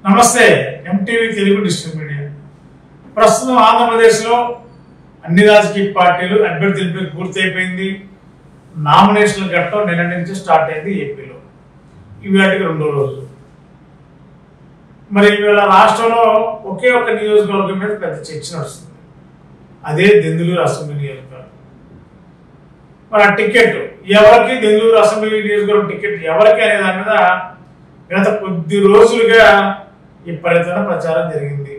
నమస్తే MTV Telugu district media. ప్రస్తుతం ఆంధ్రప్రదేశ్లో అన్ని రాజకీయ పార్టీలు అభ్యర్థులపై పూర్తయిపోయింది. నామినేషన్ల ఘట్టం నిన్న నుంచి స్టార్ట్ అయింది ఏపీలో. ఇవాటికి రెండో రోజు. మరి ఇవాళ రాష్ట్రంలో ఒకే ఒక నియోజకవర్గం మీద పెద్ద చర్చ నడుస్తుంది. అదే దెందులూరు అసెంబ్లీ నియోజకవర్గం. మరి ఆ టికెట్ ఎవరికి, దెందులూరు అసెంబ్లీ నియోజకవర్గం టికెట్ ఎవరికి అనే దాని మీద గత కొద్ది రోజులుగా విపరీతమైన ప్రచారం జరిగింది.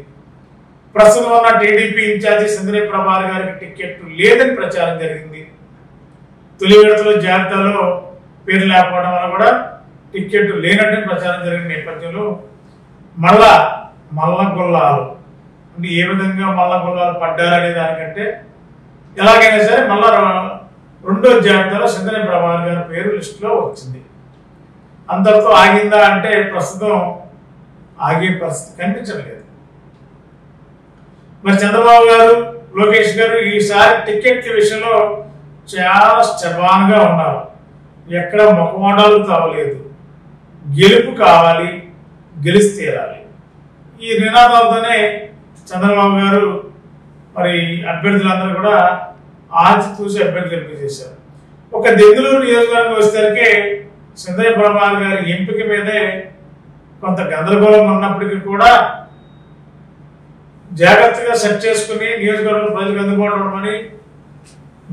ప్రస్తుతం ఉన్న టీడీపీ ఇన్ఛార్జి సింధునే ప్రభాకర్ గారికి టికెట్ లేదని ప్రచారం జరిగింది. తొలి విడతలో జాబితాలో పేరు లేకపోవడం వల్ల కూడా టికెట్ లేనట్టు ప్రచారం జరిగిన నేపథ్యంలో మల్ల గొల్లాలు అంటే ఏ విధంగా మల్ల గొల్లాలు పడ్డారనే దానికంటే ఎలాగైనా సరే మళ్ళా రెండో జాబితాలో సింధునే ప్రభాకర్ గారి పేరు లిస్టులో వచ్చింది. అందరితో ఆగిందా అంటే ప్రస్తుతం ఆగే పరిస్థితి కనిపించలేదు. మరి చంద్రబాబు గారు, లోకేష్ గారు ఈసారి టికెట్ల విషయంలో చాలా స్టెబాన్గా ఉన్నారు. ఎక్కడ మొఖమాటాలు తావలేదు. గెలుపు కావాలి, గెలిచి తీరాలి. ఈ నినాదాలతోనే చంద్రబాబు గారు మరి అభ్యర్థులందరూ కూడా ఆచితూసి అభ్యర్థులు ఎంపిక చేశారు. ఒక దెందులూరు నియోజకవర్గం వచ్చేసరికి సింధునే ప్రభాకర్ గారి ఎంపిక మీదే కొంత గందరగోళం ఉన్నప్పటికీ కూడా జాగ్రత్తగా సెట్ చేసుకుని నియోజకవర్గం ప్రజలకు అందుబాటులో అని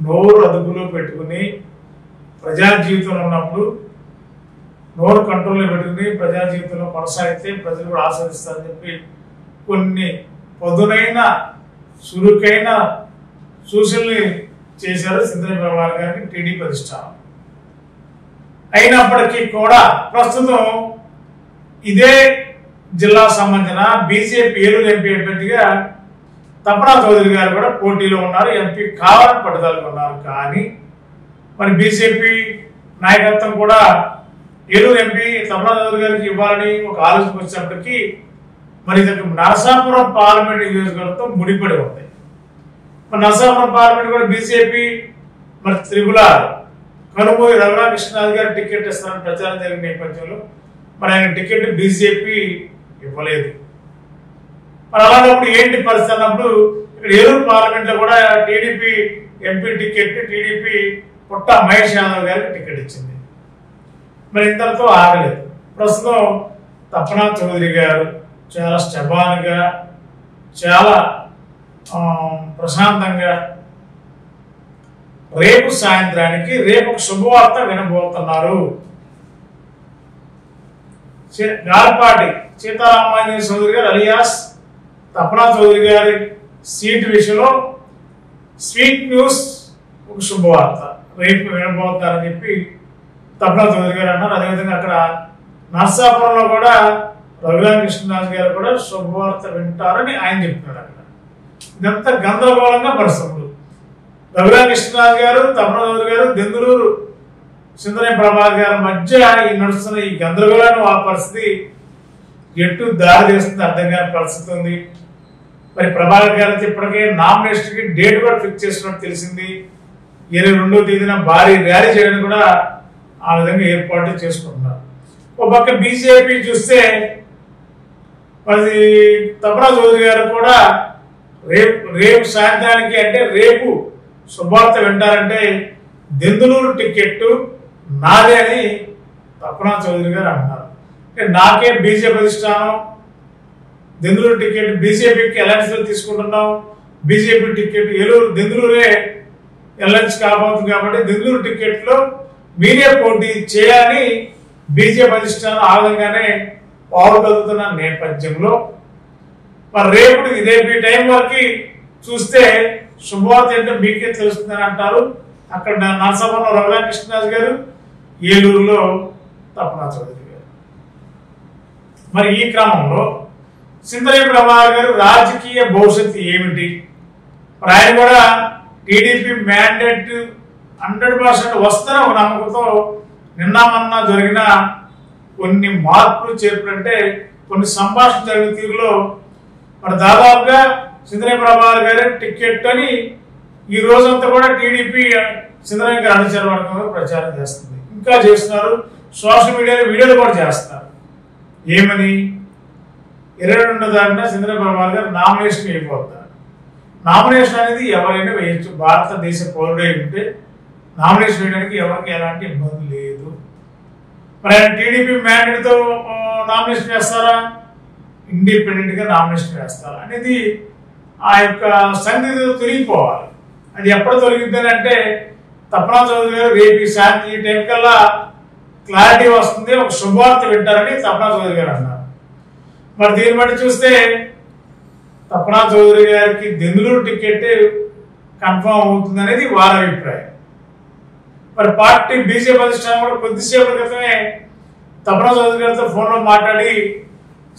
నోరు అదుపులో పెట్టుకుని ప్రజా జీవితంలో ఉన్నప్పుడు నోరు కంట్రోల్లో పెట్టుకుని ప్రజా జీవితంలో కొనసాగితే ప్రజలు కూడా ఆస్వాదిస్తారని చెప్పి కొన్ని పదునైన చురుకైన సూచనలు చేశారు సింధునే ప్రభాకర్ గారికి టీడీపీ అధిష్టానం. అయినప్పటికీ కూడా ప్రస్తుతం ఇదే జిల్లా సంబంధించిన బీజేపీ ఏలూరు ఎంపీ అభ్యర్థిగా తపనా చౌదరి గారు కూడా పోటీలో ఉన్నారు. ఎంపీ కావాలని పట్టుదలకు ఉన్నారు. కానీ మరి బీజేపీ నాయకత్వం కూడా ఏలూరు ఎంపీ తపనా చౌదరి గారికి ఇవ్వాలని ఒక ఆలోచనకు వచ్చినప్పటికీ మరి ఇది నరసాపురం పార్లమెంట్ నియోజకవర్గంతో ముడిపడి ఉంది. మరి నరసాపురం పార్లమెంట్ కూడా బీజేపీ మరి త్రిపులార్ కనుమూరి రఘురామకృష్ణరాజు గారు టికెట్ ఇస్తారని ప్రచారం జరిగిన నేపథ్యంలో మరి ఆయన టికెట్ బీజేపీ ఇవ్వలేదు. మరి అలాంటప్పుడు ఏంటి పరిస్థితి అన్నప్పుడు ఇక్కడ ఏలూరు పార్లమెంట్ లో కూడా టీడీపీ ఎంపీ టికెట్ టీడీపీ పుట్ట మహేష్ యాదవ్ గారికి టికెట్ ఇచ్చింది. మరి ఇంతటితో ఆగలేదు. ప్రస్తుతం తపనా చౌదరి గారు చాలా స్టెబాన్గా చాలా ప్రశాంతంగా రేపు సాయంత్రానికి ఒక శుభవార్త వినబోతున్నారు. గార్పాటి సీతారామాంజనేయ చౌదరి గారు అలియాస్ తపనా చౌదరి గారి సీటు విషయంలో స్వీట్ న్యూస్, ఒక శుభవార్త రేపు వినబోతారని చెప్పి తపనా చౌదరి గారు అన్నారు. అదేవిధంగా అక్కడ నర్సాపురంలో కూడా రఘురామకృష్ణరాజు గారు కూడా శుభవార్త వింటారని ఆయన చెప్తున్నారు. అక్కడ ఇదంతా గందరగోళంగా పరిస్థితులు. రఘురామకృష్ణరాజు గారు, తపనా చౌదరి గారు, దెందులూరు సింధునే ప్రభాకర్ గారి మధ్య ఈ నడుస్తున్న ఈ గందరగోళాన్ని ఆ పరిస్థితి ఎటు దారి తీస్తుంది అర్థం కాని పరిస్థితి ఉంది. మరి ప్రభాకర్ గారు ఇప్పటికే నామినేషన్కి డేట్ కూడా ఫిక్స్ చేసినట్టు తెలిసింది. 22వ తేదీన భారీ ర్యాలీ చేయడానికి కూడా ఆ విధంగా ఏర్పాటు చేసుకుంటున్నారు. ఒక పక్క బీజేపీ చూస్తే మరి తపనా చౌదరి గారు కూడా రేపు సాయంత్రానికి అంటే రేపు శుభవార్త వింటారంటే దెందులూరు టికెట్ నాదే అని తపనా చౌదరి గారు అంటున్నారు. నాకే బీజేపీ అధిష్టానం దెందులూరు టికెట్ బీజేపీకి ఎలయన్స్ తీసుకుంటున్నాం, బీజేపీ టికెట్ దెందులూరే ఎలయన్స్ కాబోతుంది కాబట్టి దెందులూరు టికెట్ లో మీరే పోటీ చేయాలని బీజేపీ అధిష్టానం ఆ విధంగానే పాల్గొలుతున్న నేపథ్యంలో మరి రేపు ఈ టైం వరకు చూస్తే శుభవార్త ఏంటో మీకే తెలుస్తుందని అంటారు. అక్కడ నరసాపురంలో రఘురామకృష్ణరాజు గారు, ఏలూరులో తపనా చౌదరి గారు. మరి ఈ క్రమంలో సింధునే ప్రభాకర్ గారు రాజకీయ భవిష్యత్తు ఏమిటి? మరి ఆయన కూడా టీడీపీ మ్యాండేట్ 100% వస్తున్న ఒక నమ్మకంతో నిన్న మొన్న జరిగిన కొన్ని మార్పులు చేర్పులంటే కొన్ని సంభాషణ జరిగిన తీరులో మరి దాదాపుగా సింధునే ప్రభాకర్ గారి టికెట్ అని ఈ రోజంతా కూడా టీడీపీ సింధునే గారి అనుచర వర్గంలో ప్రచారం చేస్తుంది. ఇంకా చేస్తున్నారు. సోషల్ మీడియాలో వీడియోలు కూడా చేస్తారు. ఏమని 22వ తారీఖున సింధూరి ప్రభాకర్ గారు నామినేషన్ అయిపోతారు. నామినేషన్ అనేది ఎవరైనా వేయచ్చు. భారతదేశ పౌరుడై ఉంటే నామినేషన్ వేయడానికి ఎవరికి ఎలాంటి ఇబ్బంది లేదు. మరి ఆయన టీడీపీ మ్యాండేట్తో నామినేషన్ వేస్తారా, ఇండిపెండెంట్గా నామినేషన్ వేస్తారా అనేది ఆ యొక్క సంగతి తొలగిపోవాలి. అది ఎప్పుడు తొలగిద్దని అంటే తపనా చౌదరి గారు రేపు ఈ టైం కల్లా క్లారిటీ వస్తుంది, ఒక శుభవార్త వింటారని తపనా చౌదరి గారు అన్నారు. మరి దీన్ని బట్టి చూస్తే తపనా చౌదరి గారికి దెందులూరు టికెట్ కన్ఫర్మ్ అవుతుంది అనేది వారి అభిప్రాయం. మరి పార్టీ బీజేపీ అధిష్టానం కూడా కొద్దిసేపటి క్రితమే తపనా చౌదరి గారితో ఫోన్లో మాట్లాడి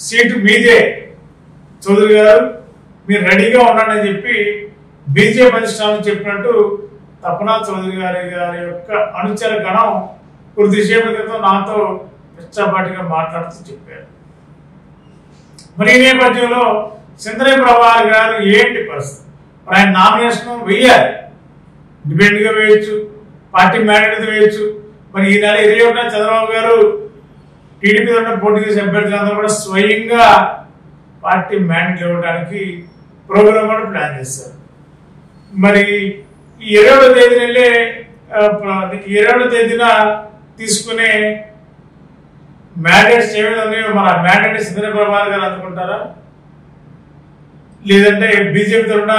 సీటు మీదే చౌదరి గారు మీరు రెడీగా ఉండండి అని చెప్పి బీజేపీ అధిష్టానం చెప్పినట్టు తపనా చౌదరి గారి యొక్క అనుచర గణం కొద్దిసేపటి క్రితం నాతో పిచ్చాపాటిగా మాట్లాడుతూ చెప్పారు. మరి ఈ నేపథ్యంలో సింధూరి ప్రభాకర్ గారు ఏంటి పరిస్థితి? మరి ఆయన నామినేషన్ వేయాలి, డిపెండ్గా వేయచ్చు, పార్టీ మ్యాండేట్ వేయచ్చు. మరి ఈ నెల 21న చంద్రబాబు గారు టీడీపీ తరఫున పోటీ చేసే అభ్యర్థులందరూ కూడా స్వయంగా పార్టీ మ్యాండేట్ ఇవ్వడానికి ప్రోగ్రామ్ కూడా ప్లాన్ చేశారు. మరి ఈ 20వ తేదీన వెళ్ళే 20వ తేదీన తీసుకునే మ్యాండేట్స్ ఏమైనా ఉన్నాయో మరి ఆ మ్యాండేట్ సింధూరి ప్రభాకర్ గారు అందుకుంటారా, లేదంటే బీజేపీ తరఫున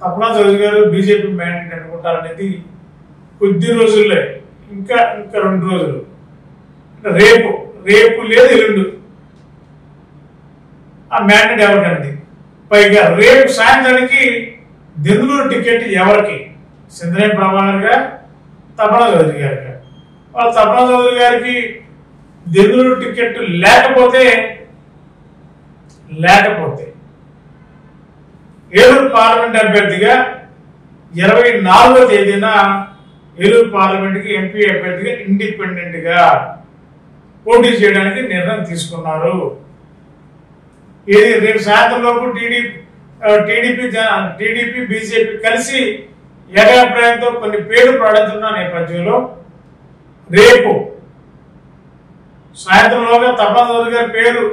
తపనా చౌదరి గారు బీజేపీ మ్యాండేట్ అనుకుంటారనేది కొద్ది రోజుల్లో, ఇంకా 2 రోజులు, రేపు లేదు ఎల్లుండి ఆ మ్యాండేట్ ఎవరికండి. పైగా రేపు సాయంత్రానికి దెందులూరు టికెట్ ఎవరికి? సింధూరి ప్రభాకర్ గారు, తపనా చౌదరి గారికి. వాళ్ళ తపనా చౌదరి గారికి దెందులూరు టికెట్ లేకపోతే ఏలూరు పార్లమెంట్ అభ్యర్థిగా 24వ తేదీన ఏలూరు పార్లమెంట్కి ఎంపీ అభ్యర్థిగా ఇండిపెండెంట్ గా పోటీ చేయడానికి నిర్ణయం తీసుకున్నారు. ఇది రేపు సాయంత్రం లోపు టీడీపీ బీజేపీ కలిసి ఏకాభిప్రాయంతో కొన్ని పేర్లు ప్రకటిస్తున్న నేపథ్యంలో రేపు సాయంత్రంలోగా తపనా చౌదరి గారి పేరు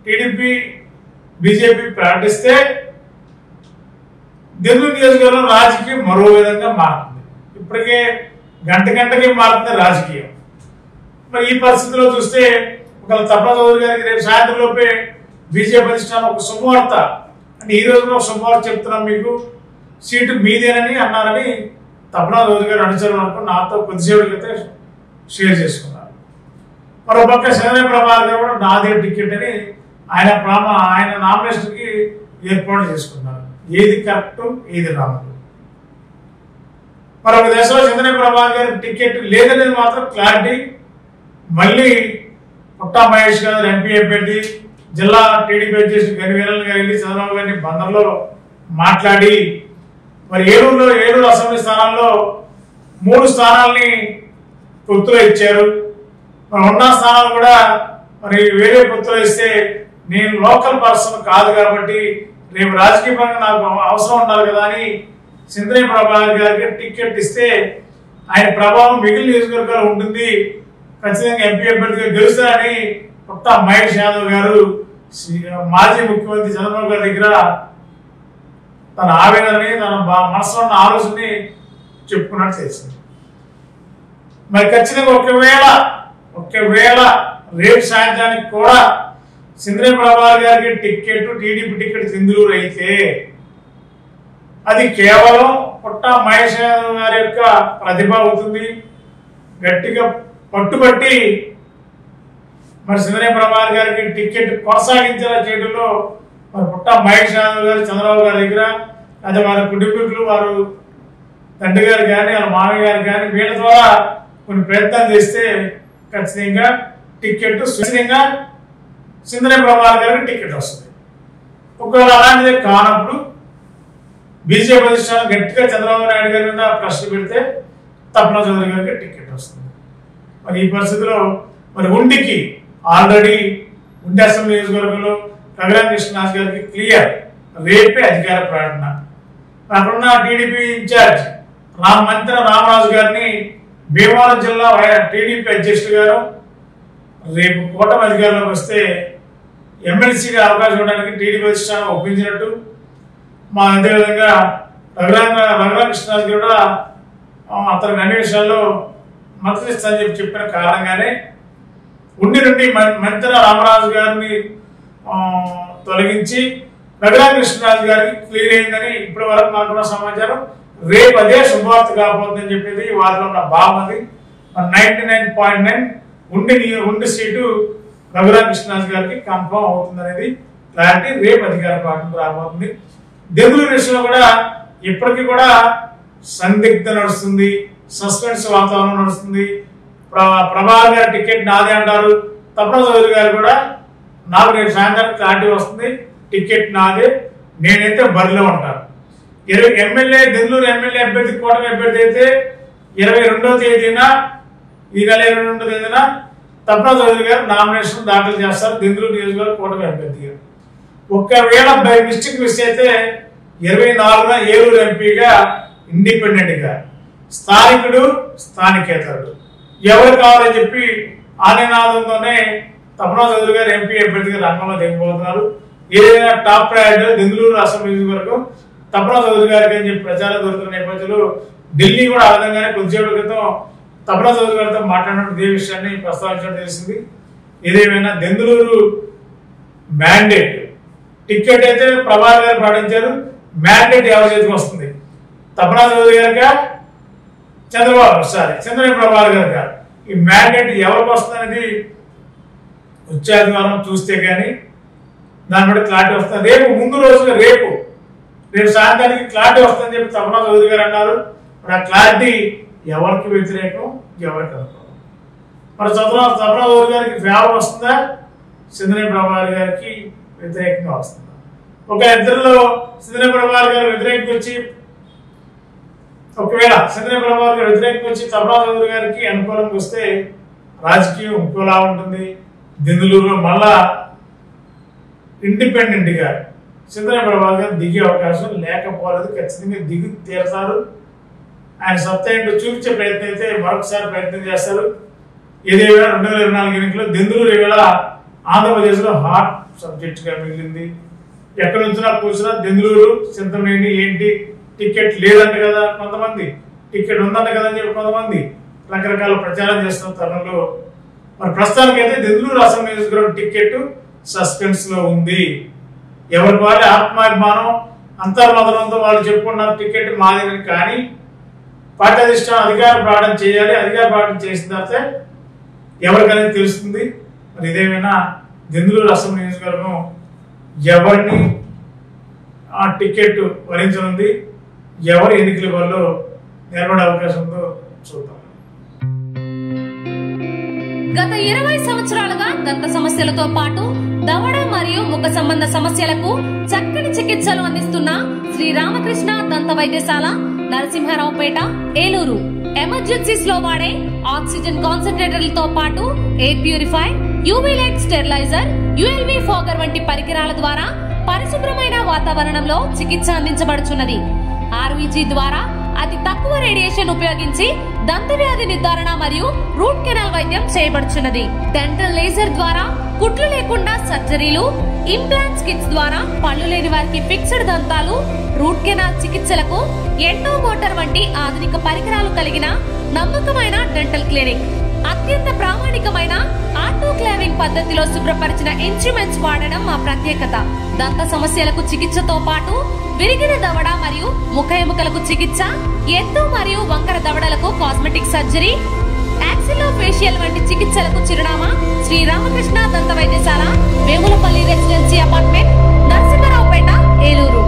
టీడీపీ బీజేపీ ప్రకటిస్తే దెందులూరు నియోజకవర్గం రాజకీయం మరో విధంగా మారుతుంది. ఇప్పటికే గంటకి మారుతుంది రాజకీయం. మరి ఈ పరిస్థితిలో చూస్తే ఒకవేళ తపనా చౌదరి గారికి రేపు సాయంత్రం లోపే బీజేపీ అధిష్టానం ఒక శుభవార్త అంటే ఈ రోజున ఒక శుభవార్త చెప్తున్నాం మీకు, సీటు మీదేనని అన్నారని తపనా చౌదరి గారు అనుచరులు నాతో కొద్దిసేపటి క్రితం షేర్ చేసుకున్నారు. మరో పక్క సింధూరి ప్రభాకర్ గారు కూడా నాదే టికెట్ అని ఆయన నామినేషన్కి ఏర్పాటు చేసుకున్నారు. ఏది కరెక్ట్ ఏది రాంగ్. మరొక దశలో సింధూరి ప్రభాకర్ గారి టికెట్ లేదనేది మాత్రం క్లారిటీ. మళ్ళీ పుట్టా మహేష్ గారు ఎంపీ అభ్యర్థి జిల్లా టీడీపీ అధ్యక్షుడు గనివీరన్ గారు వెళ్ళి చంద్రబాబు గారిని బందర్లో మాట్లాడి మరి ఏలూరు అసెంబ్లీ స్థానాల్లో 3 స్థానాలని పొత్తులో ఇచ్చారు. మరి ఉన్న స్థానాలు కూడా మరి వేరే పొత్తులో ఇస్తే నేను లోకల్ పర్సన్ కాదు కాబట్టి రేపు రాజకీయ పరంగా నాకు అవసరం ఉండాలి కదా అని సింధూరి ప్రభాకర్ గారికి టికెట్ ఇస్తే ఆయన ప్రభావం మిగిలిన నియోజకవర్గాలు ఉంటుంది, ఖచ్చితంగా ఎంపీ అభ్యర్థిగా గెలుస్తారని పుట్టా మహేష్ యాదవ్ గారు మాజీ ముఖ్యమంత్రి చంద్రబాబు గారి దగ్గర తన ఆవేదనని తన మనసులో ఉన్న ఆలోచనని చెప్పుకున్నట్టు తెలిసింది. మరి ఖచ్చితంగా ఒకవేళ రేపు సాయంత్రానికి కూడా సింధూరి ప్రభాకర్ గారికి టికెట్ టీడీపీ టికెట్ దెందులూరు అయితే అది కేవలం పుట్టా మహేష్ యాదవ్ గారి యొక్క ప్రతిభ అవుతుంది. గట్టిగా పట్టుబట్టి మరి సింధూరి ప్రభాకర్ గారికి టికెట్ కొనసాగించేలా చేయడంలో మరి పుట్టా మహేష్ యాదవ్ గారు చంద్రబాబు గారి దగ్గర అదే వారి కుటుంబీకులు వారు తండ్రి గారు కానీ వాళ్ళ మామయ్య గారు కానీ వీళ్ళ ద్వారా కొన్ని ప్రయత్నాలు చేస్తే ఖచ్చితంగా టికెట్ స్వచ్ఛంగా సింధూరి ప్రభాకర్ గారికి టికెట్ వస్తుంది. ఒకవేళ అలాంటిదే కానప్పుడు బీజేపీ అధిష్టానం గట్టిగా చంద్రబాబు నాయుడు గారి మీద ప్రశ్న పెడితే తపనా చౌదరి గారికి టికెట్ వస్తుంది. మరి ఈ పరిస్థితిలో మరి ఉండికి ఆల్రెడీ ఉండి అసెంబ్లీ నియోజకవర్గంలో రఘురామ కృష్ణరాజు గారికి క్లియర్ రేపే అధికార ప్రకటన. అక్కడున్న టీడీపీ ఇన్ఛార్జ్ మంత్రి రామరాజు గారిని భీమవరం జిల్లా టీడీపీ అధ్యక్షుడు గారు రేపు కూటమి అధికారంలోకి వస్తే ఎమ్మెల్సీగా అవకాశం ఇవ్వడానికి టీడీపీ అధిష్టానం ఒప్పించినట్టు మా అదేవిధంగా రఘురామకృష్ణరాజు కూడా అతనికి అన్ని విషయాల్లో మద్దతు ఇస్తానని చెప్పిన కారణంగానే ఉండి నుండి మంత్రి రామరాజు గారిని తొలగించి రఘురామకృష్ణరాజు గారికి క్లియర్ అయిందని ఇప్పటి వరకు మాకున్న సమాచారం. రేపు అదే శుభవార్త కాబోతుందని చెప్పేది వారిలో ఉన్న భావం. అది 99.9 ఉండి సీటు రఘురామకృష్ణరాజు గారికి కన్ఫర్మ్ అవుతుంది అనేది క్లారిటీ రేపు అధికార పార్టీ రాబోతుంది. దెందులూరు విషయంలో కూడా ఇప్పటికీ కూడా సందిగ్ధ నడుస్తుంది, సస్పెన్స్ వాతావరణం నడుస్తుంది. ప్రభాకర్ గారి టికెట్ నాదే అంటారు. తపన చౌదరి గారు కూడా నాకు రేపు సాయంత్రం క్లారిటీ వస్తుంది, టికెట్ నాదే, నేనైతే బరిలో ఉంటాను. దెందులూరు ఎమ్మెల్యే అభ్యర్థి కూటమి అభ్యర్థి అయితే 22వ తేదీన ఈ నెల 22వ తేదీన తపన చౌదరి గారు నామినేషన్ దాఖలు చేస్తారు దెందులూరు నియోజకవర్గ కూటమి అభ్యర్థిగా. ఒకవేళ బై మిస్టేక్ మిస్ అయితే 24న ఏలూరు ఎంపీగా ఇండిపెండెంట్ గా స్థానికుడు స్థానికేతరుడు ఎవరు కావాలని చెప్పి ఆనందంతోనే తపన చౌదరి గారు ఎంపీ అభ్యర్థిగా రంగంలో దిగబోతున్నారు. ఏదైనా టాప్ ప్రయారిటీ దెందులూరు అసెంబ్లీ వరకు తపన చౌదరి గారికి అని చెప్పి ప్రచారం జరుగుతున్న నేపథ్యంలో ఢిల్లీ కూడా ఆ విధంగానే కొద్దిసేపటి క్రితం తపన చౌదరి గారితో మాట్లాడినట్టు ఇదే విషయాన్ని ప్రస్తావించడం తెలిసింది. ఏదేమైనా దెందులూరు మ్యాండేట్ టికెట్ అయితే ప్రభాకర్ గారు ప్రకటించారు. మ్యాండేట్ ఎవరి చేతికి వస్తుంది? తపన చౌదరి గారిగా చంద్రబాబు ప్రభాకర్ గారు. ఈ మ్యాండేట్ ఎవరికి వస్తుంది అనేది వచ్చే ఆదివారం చూస్తే కానీ దాన్ని బట్టి క్లారిటీ వస్తుంది. రేపు ముందు రోజుగా రేపు సాయంత్రానికి క్లారిటీ వస్తుందని చెప్పి తపన చౌదరి గారు అన్నారు. మరి ఆ క్లారిటీ ఎవరికి వ్యతిరేకం, ఎవరికి అనుకూలం? మరి తపన చౌదరి గారికి ఫేవర్ వస్తుందా, చంద్రబాబు ప్రభాకర్ గారికి వ్యతిరేకంగా వస్తుందా? ఒక ఇద్దరిలో చంద్రబాబు ప్రభాకర్ గారు వ్యతిరేకంగా వచ్చి ఒకవేళ చంద్రబాబు ప్రభాకర్ గారు వ్యతిరేకంగా వచ్చి తపన చౌదరి గారికి అనుకూలంగా వస్తే రాజకీయం ఇంకోలా ఉంటుంది. దెందులూరులో మళ్ళా ఇండిపెండెంట్ గా చంద్రబాబు ప్రభాకర్ గారు దిగే అవకాశం లేకపోలేదు. ఖచ్చితంగా దిగి తీరతారు. ఆయన సత్తా ఏంటో చూపించే ప్రయత్నం అయితే మరొకసారి ప్రయత్నం చేస్తారు. ఏదేమైనా 2024 ఎన్నికల్లో దెందులూరు ఈవేళ ఆంధ్రప్రదేశ్ లో హాట్ సబ్జెక్ట్ గా మిగిలింది. ఎక్కడి నుంచినా కూర్చున్నా దెందులూరు చింతమనేని ఏంటి టికెట్ లేదంట కదా కొంతమంది, టికెట్ ఉందంట కదా అని చెప్పి కొంతమంది రకరకాల ప్రచారం చేస్తున్న తరుణంలో మరి ప్రస్తుతానికైతే దెందులూరు అసెంబ్లీ నియోజకవర్గం టికెట్ సస్పెన్స్ లో ఉంది. ఎవరికి వారి ఆత్మాభిమానం అంతర్మదనంతో వాళ్ళు చెప్పుకున్నారు టికెట్ మాదిరి. కానీ పార్టీ అధిష్టానం అధికార ప్రకటన చేయాలి. అధికార ప్రకటన చేసిన తర్వాత ఎవరికనేది తెలుస్తుంది. మరి ఇదేమైనా దెందులూరు అసెంబ్లీ నియోజకవర్గం ఎవరిని ఆ టికెట్ వరించనుంది, ఎవరు ఎన్నికల వల్ల నిలబడే అవకాశం ఉందో చూద్దాం. గత 20 సంవత్సరాలుగా దంత సమస్యలతో పాటు దవడ మరియు ముఖ సంబంధ సమస్యలకు చక్కని చికిత్సలు అందిస్తున్న శ్రీ రామకృష్ణ దంత వైద్యశాల, నరసింహారావుపేట, ఏలూరు. ఎమర్జెన్సీస్ లో వాడే ఆక్సిజన్ కాన్సంట్రేటర్లతో పాటు air purify, UV light steriliser, ULV fogger వంటి పరికరాల ద్వారా పరిశుభ్రమైన వాతావరణంలో చికిత్స అందించబడుచున్నది. ఆర్వీజీ ద్వారా అతి తక్కువ రేడియేషన్ ఉపయోగించి దంత వ్యాధి నిర్ధారణ మరియు రూట్ కెనాల్ వైద్యం చేయబడుచున్నది. డెంటల్ లేజర్ ద్వారా కుట్లు లేకుండా సర్జరీలు, ఇంప్లాంట్స్ కిట్స్ ద్వారా పళ్ళు లేని వారికి ఫిక్స్డ్ దంతాలు, రూట్ కెనాల్ చికిత్సలకు ఎండో మోటార్ వంటి ఆధునిక పరికరాలు కలిగిన నమ్మకమైన డెంటల్ క్లినిక్. అత్యంత ప్రామాణికమైన ఆటోక్లావింగ్ పద్ధతిలో శుభ్రపరిచిన ఇన్స్ట్రుమెంట్స్ వాడడం మా ప్రత్యేకత. దంత సమస్యలకు చికిత్సతో పాటు విరిగిన దవడ మరియు ముఖ ఎముకలకు చికిత్స, ఎత్తు మరియు వంకర దవడలకు కాస్మెటిక్ సర్జరీ, యాక్సిలోఫేషియల్ వంటి చికిత్సలకు చిరునామా శ్రీ రామకృష్ణ దంత వైద్యశాల, వేములపల్లి రెసిడెన్సీ అపార్ట్మెంట్, నరసింహారావుపేట, ఏలూరు.